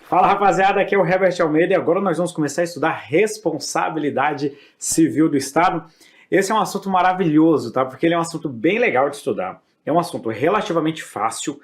Fala rapaziada, aqui é o Herbert Almeida e agora nós vamos começar a estudar responsabilidade civil do Estado. Esse é um assunto maravilhoso, tá? Porque ele é um assunto bem legal de estudar. É um assunto relativamente fácil.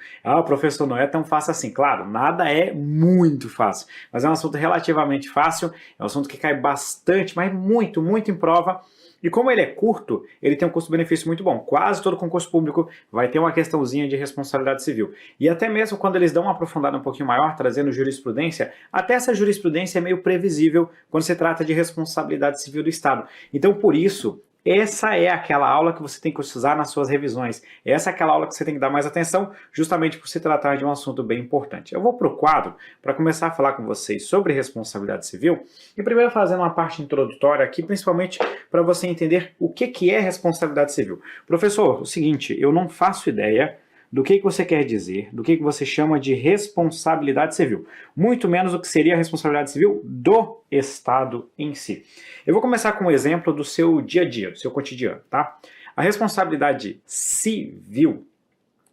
Professor, não é tão fácil assim. Claro, nada é muito fácil, mas é um assunto relativamente fácil, é um assunto que cai bastante, mas muito em prova. E como ele é curto, ele tem um custo-benefício muito bom. Quase todo concurso público vai ter uma questãozinha de responsabilidade civil. E até mesmo quando eles dão uma aprofundada um pouquinho maior, trazendo jurisprudência, até essa jurisprudência é meio previsível quando se trata de responsabilidade civil do Estado. Então, por isso, essa é aquela aula que você tem que usar nas suas revisões. Essa é aquela aula que você tem que dar mais atenção, justamente por se tratar de um assunto bem importante. Eu vou para o quadro para começar a falar com vocês sobre responsabilidade civil, e primeiro fazendo uma parte introdutória aqui, principalmente para você entender o que é responsabilidade civil. Professor, o seguinte, eu não faço ideia do que você quer dizer, do que você chama de responsabilidade civil, muito menos o que seria a responsabilidade civil do Estado em si. Eu vou começar com um exemplo do seu dia a dia, do seu cotidiano, tá? A responsabilidade civil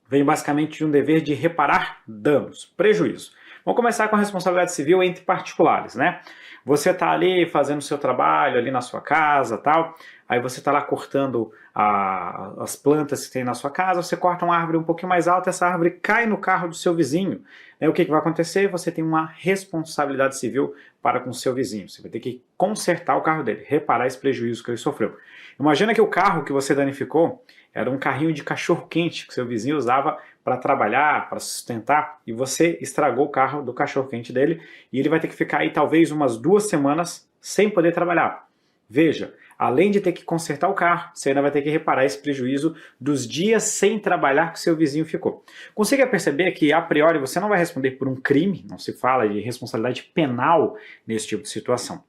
vem basicamente de um dever de reparar danos, prejuízo. Vamos começar com a responsabilidade civil entre particulares, né? Você está ali fazendo o seu trabalho ali na sua casa, tal, aí você está lá cortando as plantas que tem na sua casa, você corta uma árvore um pouquinho mais alta, essa árvore cai no carro do seu vizinho. O que vai acontecer? Você tem uma responsabilidade civil para com o seu vizinho. Você vai ter que consertar o carro dele, reparar esse prejuízo que ele sofreu. Imagina que o carro que você danificou era um carrinho de cachorro-quente que seu vizinho usava para trabalhar, para sustentar, e você estragou o carro do cachorro-quente dele, e ele vai ter que ficar aí talvez umas 2 semanas sem poder trabalhar. Veja, além de ter que consertar o carro, você ainda vai ter que reparar esse prejuízo dos dias sem trabalhar que seu vizinho ficou. Consiga perceber que, a priori, você não vai responder por um crime, não se fala de responsabilidade penal nesse tipo de situação.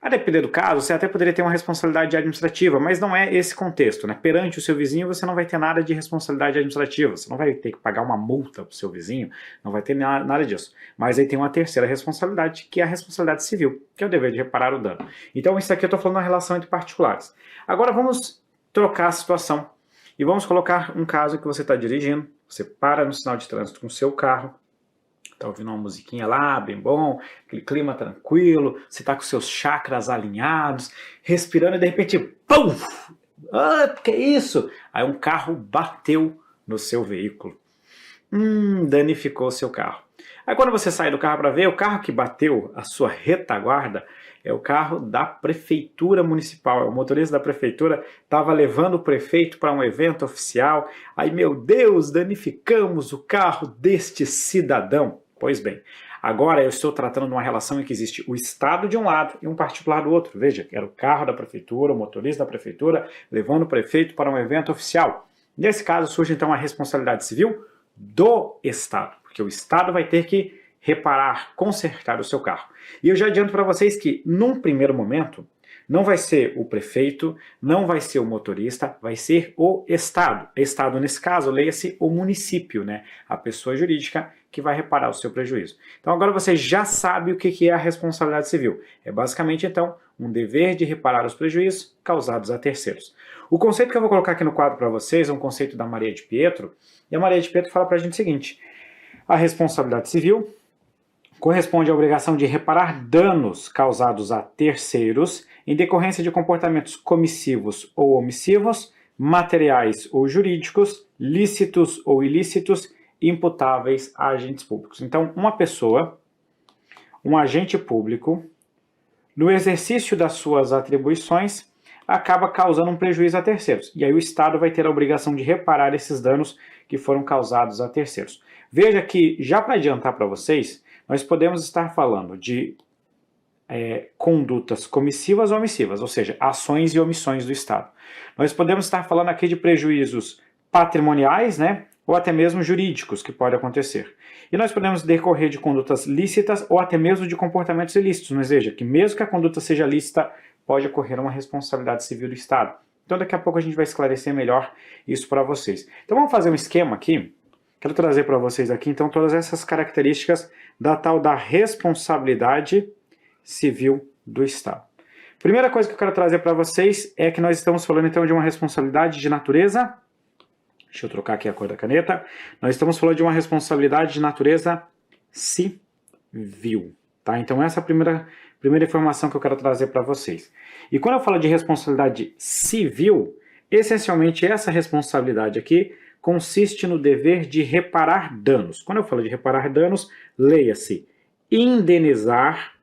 A depender do caso, você até poderia ter uma responsabilidade administrativa, mas não é esse contexto, né? Perante o seu vizinho, você não vai ter nada de responsabilidade administrativa, você não vai ter que pagar uma multa para o seu vizinho, não vai ter nada disso. Mas aí tem uma terceira responsabilidade, que é a responsabilidade civil, que é o dever de reparar o dano. Então, isso aqui eu estou falando da relação entre particulares. Agora, vamos trocar a situação e vamos colocar um caso que você está dirigindo, você para no sinal de trânsito com o seu carro, tá ouvindo uma musiquinha lá, bem bom, aquele clima tranquilo, você tá com seus chakras alinhados, respirando e de repente, pum! Que isso? Aí um carro bateu no seu veículo. Danificou o seu carro. Aí quando você sai do carro para ver, o carro que bateu a sua retaguarda é o carro da prefeitura municipal. O motorista da prefeitura estava levando o prefeito para um evento oficial. Aí, meu Deus, danificamos o carro deste cidadão. Pois bem, agora eu estou tratando de uma relação em que existe o Estado de um lado e um particular do outro. Veja, era o carro da prefeitura, o motorista da prefeitura, levando o prefeito para um evento oficial. Nesse caso surge então a responsabilidade civil do Estado, porque o Estado vai ter que reparar, consertar o seu carro. E eu já adianto para vocês que, num primeiro momento, não vai ser o prefeito, não vai ser o motorista, vai ser o Estado. Estado, nesse caso, leia-se o município, né? A pessoa jurídica que vai reparar o seu prejuízo. Então agora você já sabe o que é a responsabilidade civil. É basicamente, então, um dever de reparar os prejuízos causados a terceiros. O conceito que eu vou colocar aqui no quadro para vocês é um conceito da Maria de Pietro, e a Maria de Pietro fala para a gente o seguinte: a responsabilidade civil corresponde à obrigação de reparar danos causados a terceiros em decorrência de comportamentos comissivos ou omissivos, materiais ou jurídicos, lícitos ou ilícitos, imputáveis a agentes públicos. Então, uma pessoa, um agente público, no exercício das suas atribuições, acaba causando um prejuízo a terceiros. E aí o Estado vai ter a obrigação de reparar esses danos que foram causados a terceiros. Veja que, já para adiantar para vocês, nós podemos estar falando de condutas comissivas ou omissivas, ou seja, ações e omissões do Estado. Nós podemos estar falando aqui de prejuízos patrimoniais, né, ou até mesmo jurídicos, que pode acontecer. E nós podemos decorrer de condutas lícitas ou até mesmo de comportamentos ilícitos, mas veja que mesmo que a conduta seja lícita, pode ocorrer uma responsabilidade civil do Estado. Então daqui a pouco a gente vai esclarecer melhor isso para vocês. Então vamos fazer um esquema aqui. Quero trazer para vocês aqui, então, todas essas características da tal da responsabilidade civil do Estado. Primeira coisa que eu quero trazer para vocês é que nós estamos falando, então, de uma responsabilidade de natureza... Deixa eu trocar aqui a cor da caneta. Nós estamos falando de uma responsabilidade de natureza civil. viu. Tá? Então essa é a primeira informação que eu quero trazer para vocês. E quando eu falo de responsabilidade civil, essencialmente essa responsabilidade aqui consiste no dever de reparar danos. Quando eu falo de reparar danos, leia-se indenizar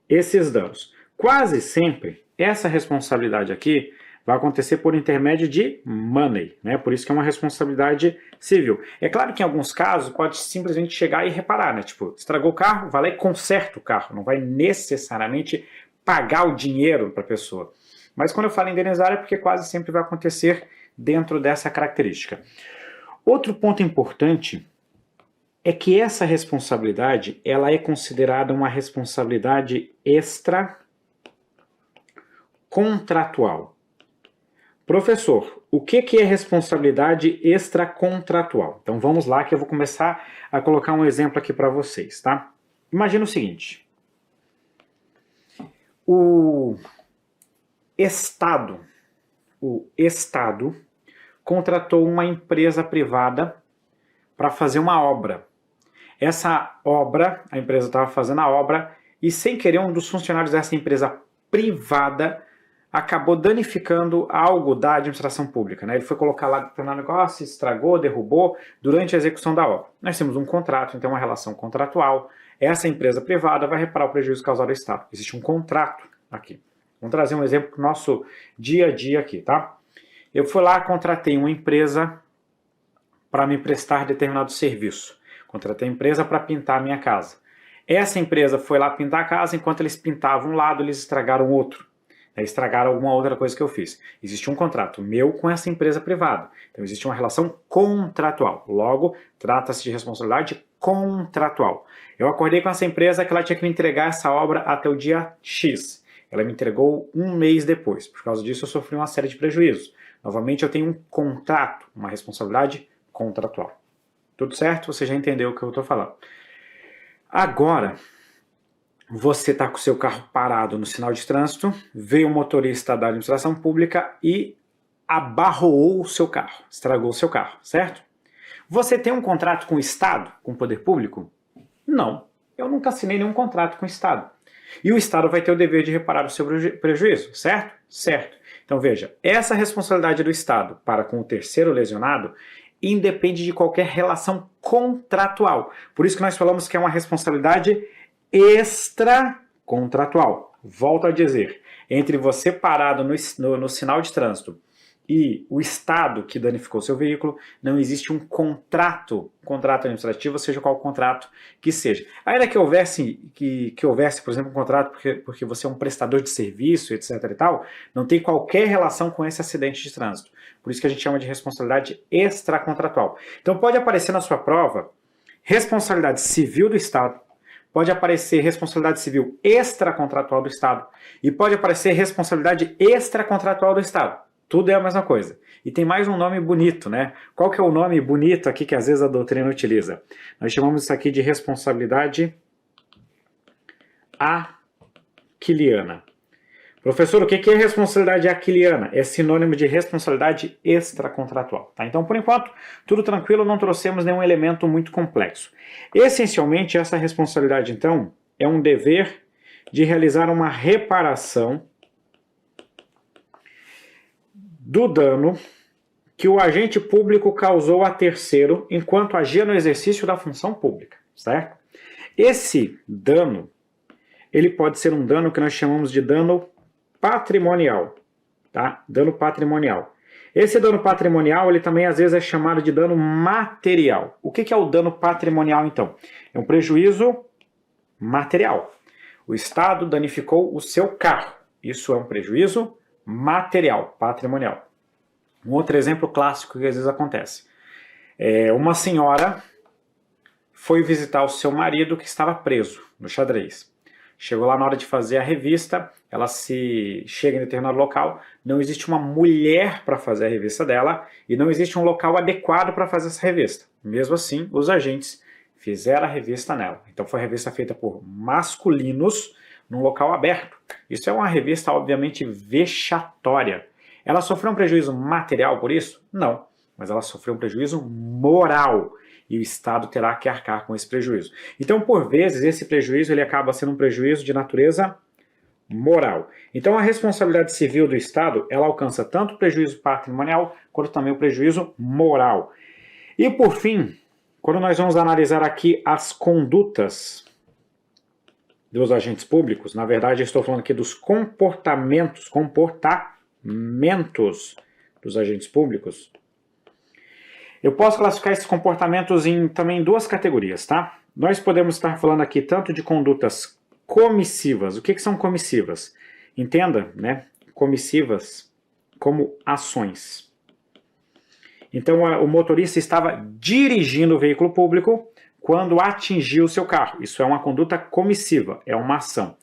esses danos. Quase sempre, essa responsabilidade aqui vai acontecer por intermédio de money, né? Por isso que é uma responsabilidade civil. É claro que em alguns casos pode simplesmente chegar e reparar, né? Tipo, estragou o carro, vai lá e conserta o carro, não vai necessariamente pagar o dinheiro para a pessoa. Mas quando eu falo indenizar é porque quase sempre vai acontecer dentro dessa característica. Outro ponto importante é que essa responsabilidade, ela é considerada uma responsabilidade extracontratual. Professor, o que é responsabilidade extracontratual? Então vamos lá que eu vou começar a colocar um exemplo aqui para vocês, tá? Imagina o seguinte. O Estado contratou uma empresa privada para fazer uma obra. Essa obra, a empresa estava fazendo a obra e sem querer um dos funcionários dessa empresa privada acabou danificando algo da administração pública, né? Ele foi colocar lá no negócio, estragou, derrubou durante a execução da obra. Nós temos um contrato, então uma relação contratual. Essa empresa privada vai reparar o prejuízo causado ao Estado. Existe um contrato aqui. Vamos trazer um exemplo para o nosso dia a dia aqui, tá? Eu fui lá, contratei uma empresa para me prestar determinado serviço. Contratei a empresa para pintar a minha casa. Essa empresa foi lá pintar a casa, enquanto eles pintavam um lado, eles estragaram outro. Estragaram alguma outra coisa que eu fiz. Existe um contrato meu com essa empresa privada. Então existe uma relação contratual. Logo, trata-se de responsabilidade contratual. Eu acordei com essa empresa que ela tinha que me entregar essa obra até o dia X. Ela me entregou um mês depois. Por causa disso, eu sofri uma série de prejuízos. Novamente, eu tenho um contrato, uma responsabilidade contratual. Tudo certo? Você já entendeu o que eu estou falando. Agora, você está com o seu carro parado no sinal de trânsito, veio um motorista da administração pública e abarroou o seu carro, estragou o seu carro, certo? Você tem um contrato com o Estado, com o poder público? Não, eu nunca assinei nenhum contrato com o Estado. E o Estado vai ter o dever de reparar o seu prejuízo, certo? Certo. Então veja, essa responsabilidade do Estado para com o terceiro lesionado independe de qualquer relação contratual. Por isso que nós falamos que é uma responsabilidade extracontratual. Volto a dizer, entre você parado no sinal de trânsito e o Estado que danificou seu veículo, não existe um contrato administrativo, seja qual contrato que seja. Ainda que houvesse, por exemplo, um contrato porque você é um prestador de serviço, etc. e tal, não tem qualquer relação com esse acidente de trânsito. Por isso que a gente chama de responsabilidade extracontratual. Então pode aparecer na sua prova responsabilidade civil do Estado, pode aparecer responsabilidade civil extracontratual do Estado e pode aparecer responsabilidade extracontratual do Estado. Tudo é a mesma coisa. E tem mais um nome bonito, né? Qual que é o nome bonito aqui que às vezes a doutrina utiliza? Nós chamamos isso aqui de responsabilidade aquiliana. Professor, o que é responsabilidade aquiliana? É sinônimo de responsabilidade extracontratual. Tá? Então, por enquanto, tudo tranquilo, não trouxemos nenhum elemento muito complexo. Essencialmente, essa responsabilidade, então, é um dever de realizar uma reparação do dano que o agente público causou a terceiro enquanto agia no exercício da função pública, certo? Esse dano, ele pode ser um dano que nós chamamos de dano patrimonial, tá? Dano patrimonial. Esse dano patrimonial, ele também às vezes é chamado de dano material. O que é o dano patrimonial, então? É um prejuízo material. O Estado danificou o seu carro. Isso é um prejuízo material, patrimonial. Um outro exemplo clássico que às vezes acontece. Uma senhora foi visitar o seu marido que estava preso no xadrez. Chegou lá na hora de fazer a revista, ela chega em determinado local, não existe uma mulher para fazer a revista dela e não existe um local adequado para fazer essa revista. Mesmo assim, os agentes fizeram a revista nela. Então foi a revista feita por masculinos num local aberto. Isso é uma revista, obviamente, vexatória. Ela sofreu um prejuízo material por isso? Não. Mas ela sofreu um prejuízo moral. e o Estado terá que arcar com esse prejuízo. Então, por vezes, esse prejuízo ele acaba sendo um prejuízo de natureza moral. Então, a responsabilidade civil do Estado, ela alcança tanto o prejuízo patrimonial, quanto também o prejuízo moral. E, por fim, quando nós vamos analisar aqui as condutas dos agentes públicos, na verdade, eu estou falando aqui dos comportamentos dos agentes públicos, eu posso classificar esses comportamentos em também duas categorias, tá? Nós podemos estar falando aqui tanto de condutas comissivas. O que são comissivas? Entenda, né? Comissivas como ações. Então, o motorista estava dirigindo o veículo público quando atingiu o seu carro. Isso é uma conduta comissiva, é uma ação.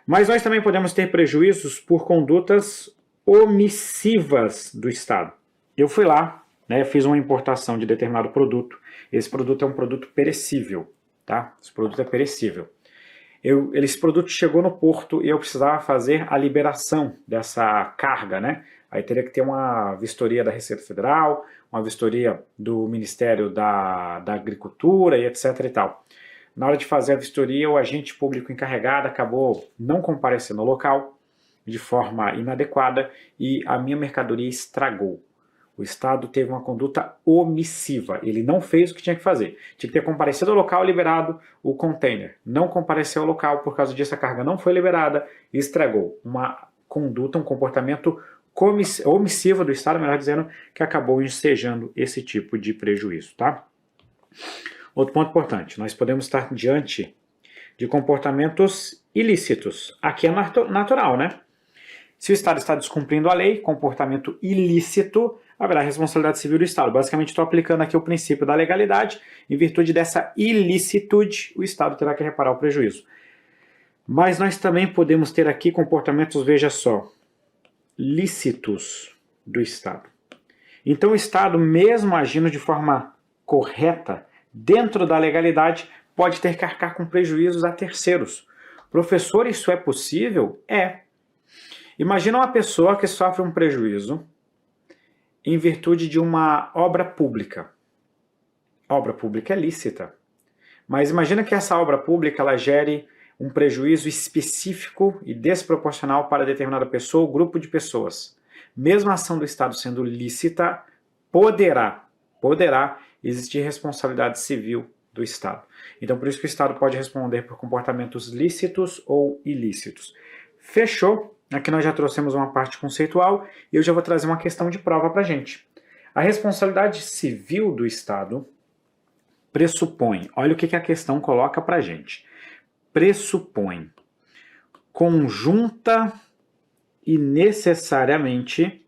Mas nós também podemos ter prejuízos por condutas omissivas do Estado. Eu fui lá, né, fiz uma importação de determinado produto. Esse produto é um produto perecível, tá? Esse produto é perecível. Esse produto chegou no porto e eu precisava fazer a liberação dessa carga, né? Aí teria que ter uma vistoria da Receita Federal, uma vistoria do Ministério da Agricultura e etc e tal. Na hora de fazer a vistoria, o agente público encarregado acabou não comparecendo ao local de forma inadequada e a minha mercadoria estragou. O Estado teve uma conduta omissiva, ele não fez o que tinha que fazer. Tinha que ter comparecido ao local e liberado o container. Não compareceu ao local, por causa disso a carga não foi liberada e estragou. Uma conduta, um comportamento omissivo do Estado, melhor dizendo, que acabou ensejando esse tipo de prejuízo, tá? Outro ponto importante, nós podemos estar diante de comportamentos ilícitos. Aqui é natural, né? Se o Estado está descumprindo a lei, comportamento ilícito, haverá responsabilidade civil do Estado. Basicamente, estou aplicando aqui o princípio da legalidade. Em virtude dessa ilicitude, o Estado terá que reparar o prejuízo. Mas nós também podemos ter aqui comportamentos, veja só, lícitos do Estado. Então, o Estado, mesmo agindo de forma correta, dentro da legalidade, pode ter que arcar com prejuízos a terceiros. Professor, isso é possível? É. Imagina uma pessoa que sofre um prejuízo em virtude de uma obra pública. A obra pública é lícita. Mas imagina que essa obra pública ela gere um prejuízo específico e desproporcional para determinada pessoa ou grupo de pessoas. Mesmo a ação do Estado sendo lícita, poderá existir responsabilidade civil do Estado. Então, por isso que o Estado pode responder por comportamentos lícitos ou ilícitos. Fechou? Aqui nós já trouxemos uma parte conceitual e eu já vou trazer uma questão de prova para a gente. A responsabilidade civil do Estado pressupõe, olha o que a questão coloca para a gente, pressupõe conjunta e necessariamente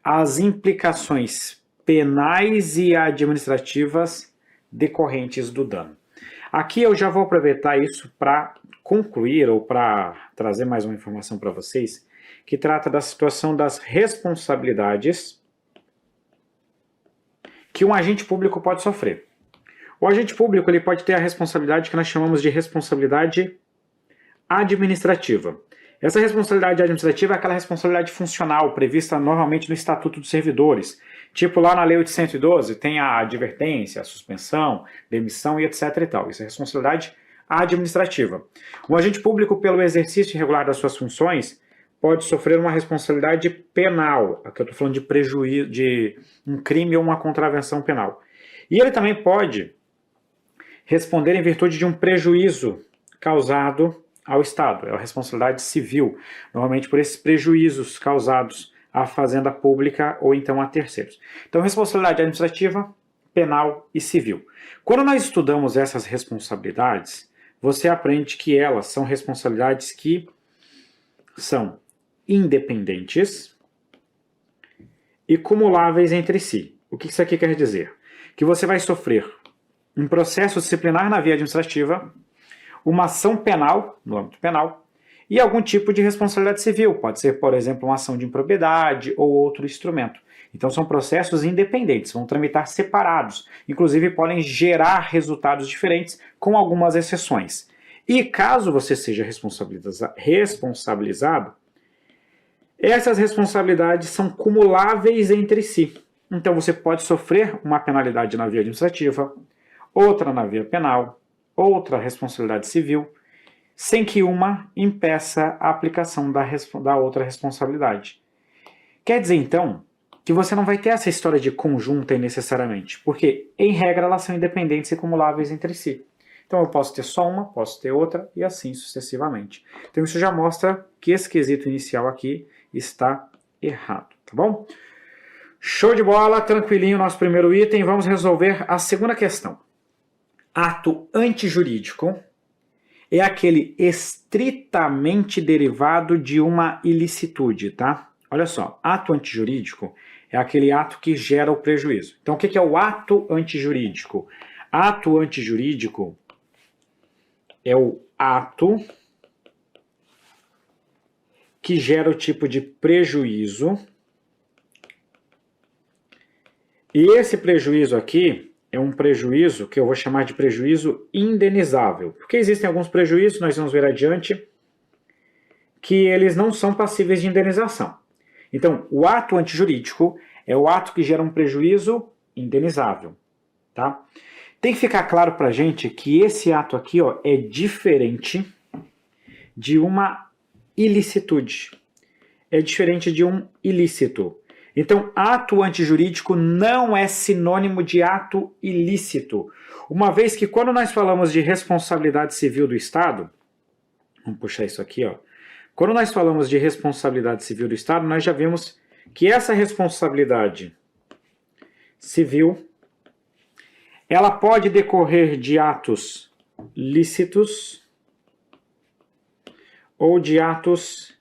as implicações penais e administrativas decorrentes do dano. Aqui eu já vou aproveitar isso para concluir ou para trazer mais uma informação para vocês que trata da situação das responsabilidades que um agente público pode sofrer. O agente público ele pode ter a responsabilidade que nós chamamos de responsabilidade administrativa. Essa responsabilidade administrativa é aquela responsabilidade funcional prevista normalmente no Estatuto dos Servidores. Tipo lá na Lei 812 tem a advertência, a suspensão, demissão e etc. e tal. Isso é responsabilidade administrativa. O agente público, pelo exercício irregular das suas funções, pode sofrer uma responsabilidade penal. Aqui eu estou falando de prejuízo, de um crime ou uma contravenção penal. E ele também pode responder em virtude de um prejuízo causado ao Estado. É a responsabilidade civil, normalmente por esses prejuízos causados à fazenda pública ou então a terceiros. Então, responsabilidade administrativa, penal e civil. Quando nós estudamos essas responsabilidades, você aprende que elas são responsabilidades que são independentes e cumuláveis entre si. O que isso aqui quer dizer? Que você vai sofrer um processo disciplinar na via administrativa, uma ação penal, no âmbito penal, e algum tipo de responsabilidade civil. Pode ser, por exemplo, uma ação de improbidade ou outro instrumento. Então, são processos independentes, vão tramitar separados. Inclusive, podem gerar resultados diferentes, com algumas exceções. E caso você seja responsabilizado, essas responsabilidades são cumuláveis entre si. Então você pode sofrer uma penalidade na via administrativa, outra na via penal, outra responsabilidade civil, sem que uma impeça a aplicação da outra responsabilidade. Quer dizer, então, que você não vai ter essa história de conjunta necessariamente, porque, em regra, elas são independentes e cumuláveis entre si. Então eu posso ter só uma, posso ter outra, e assim sucessivamente. Então isso já mostra que esse quesito inicial aqui está errado, tá bom? Show de bola, tranquilinho nosso primeiro item. Vamos resolver a segunda questão. Ato antijurídico é aquele estritamente derivado de uma ilicitude, tá? Olha só, ato antijurídico é aquele ato que gera o prejuízo. Então o que é o ato antijurídico? Ato antijurídico é o ato que gera o tipo de prejuízo. E esse prejuízo aqui é um prejuízo que eu vou chamar de prejuízo indenizável. Porque existem alguns prejuízos, nós vamos ver adiante, que eles não são passíveis de indenização. Então, o ato antijurídico é o ato que gera um prejuízo indenizável. Tá? Tem que ficar claro para a gente que esse ato aqui ó, é diferente de uma ilicitude. É diferente de um ilícito. Então, ato antijurídico não é sinônimo de ato ilícito. Uma vez que quando nós falamos de responsabilidade civil do Estado, vamos puxar isso aqui, ó. Quando nós falamos de responsabilidade civil do Estado, nós já vimos que essa responsabilidade civil, ela pode decorrer de atos lícitos ou de atos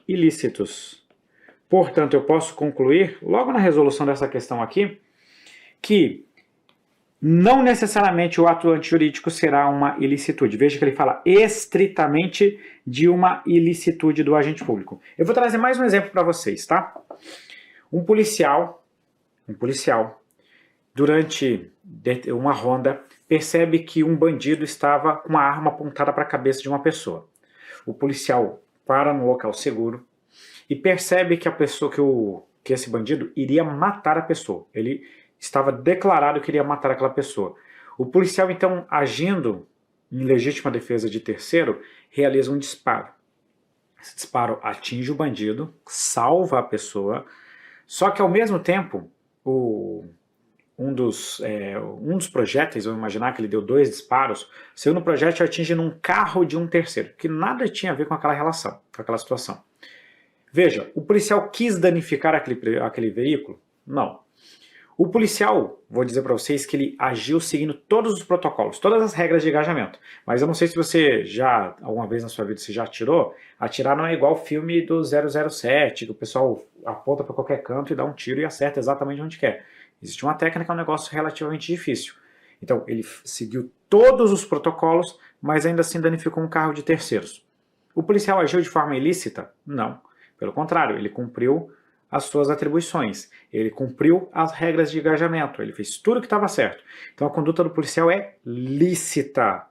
ilícitos. Portanto, eu posso concluir, logo na resolução dessa questão aqui, que não necessariamente o ato antijurídico será uma ilicitude. Veja que ele fala estritamente de uma ilicitude do agente público. Eu vou trazer mais um exemplo para vocês, tá? Um policial, durante uma ronda, percebe que um bandido estava com uma arma apontada para a cabeça de uma pessoa. O policial para no local seguro e percebe que que esse bandido iria matar a pessoa. Ele estava declarado que iria matar aquela pessoa. O policial, então, agindo em legítima defesa de terceiro, realiza um disparo. Esse disparo atinge o bandido, salva a pessoa, só que ao mesmo tempo, um dos projéteis, vamos imaginar que ele deu 2 disparos, o segundo projétil atinge num carro de um terceiro, que nada tinha a ver com aquela relação, com aquela situação. Veja, o policial quis danificar aquele veículo? Não. O policial, vou dizer para vocês que ele agiu seguindo todos os protocolos, todas as regras de engajamento. Mas eu não sei se você já, alguma vez na sua vida, você já atirou. Atirar não é igual o filme do 007, que o pessoal aponta para qualquer canto e dá um tiro e acerta exatamente onde quer. Existe uma técnica, é um negócio relativamente difícil. Então, ele seguiu todos os protocolos, mas ainda assim danificou um carro de terceiros. O policial agiu de forma ilícita? Não. Pelo contrário, ele cumpriu as suas atribuições, ele cumpriu as regras de engajamento, ele fez tudo o que estava certo. Então a conduta do policial é lícita.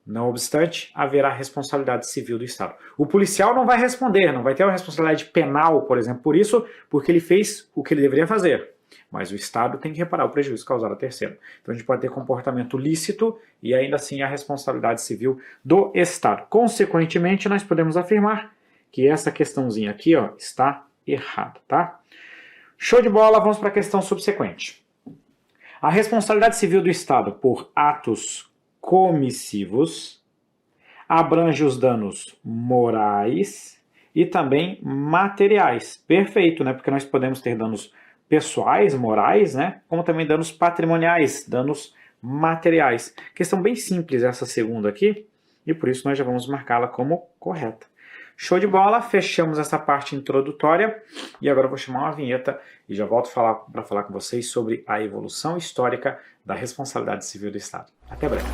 Não obstante, haverá responsabilidade civil do Estado. O policial não vai responder, não vai ter uma responsabilidade penal, por exemplo, por isso, porque ele fez o que ele deveria fazer. Mas o Estado tem que reparar o prejuízo causado a terceiro. Então a gente pode ter comportamento lícito e ainda assim a responsabilidade civil do Estado. Consequentemente, nós podemos afirmar que essa questãozinha aqui ó, está errada, tá? Show de bola, vamos para a questão subsequente. A responsabilidade civil do Estado por atos comissivos abrange os danos morais e também materiais. Perfeito, né? Porque nós podemos ter danos pessoais, morais, né? Como também danos patrimoniais, danos materiais. Questão bem simples essa segunda aqui, e por isso nós já vamos marcá-la como correta. Show de bola, fechamos essa parte introdutória e agora eu vou chamar uma vinheta e já volto para falar com vocês sobre a evolução histórica da responsabilidade civil do Estado. Até breve.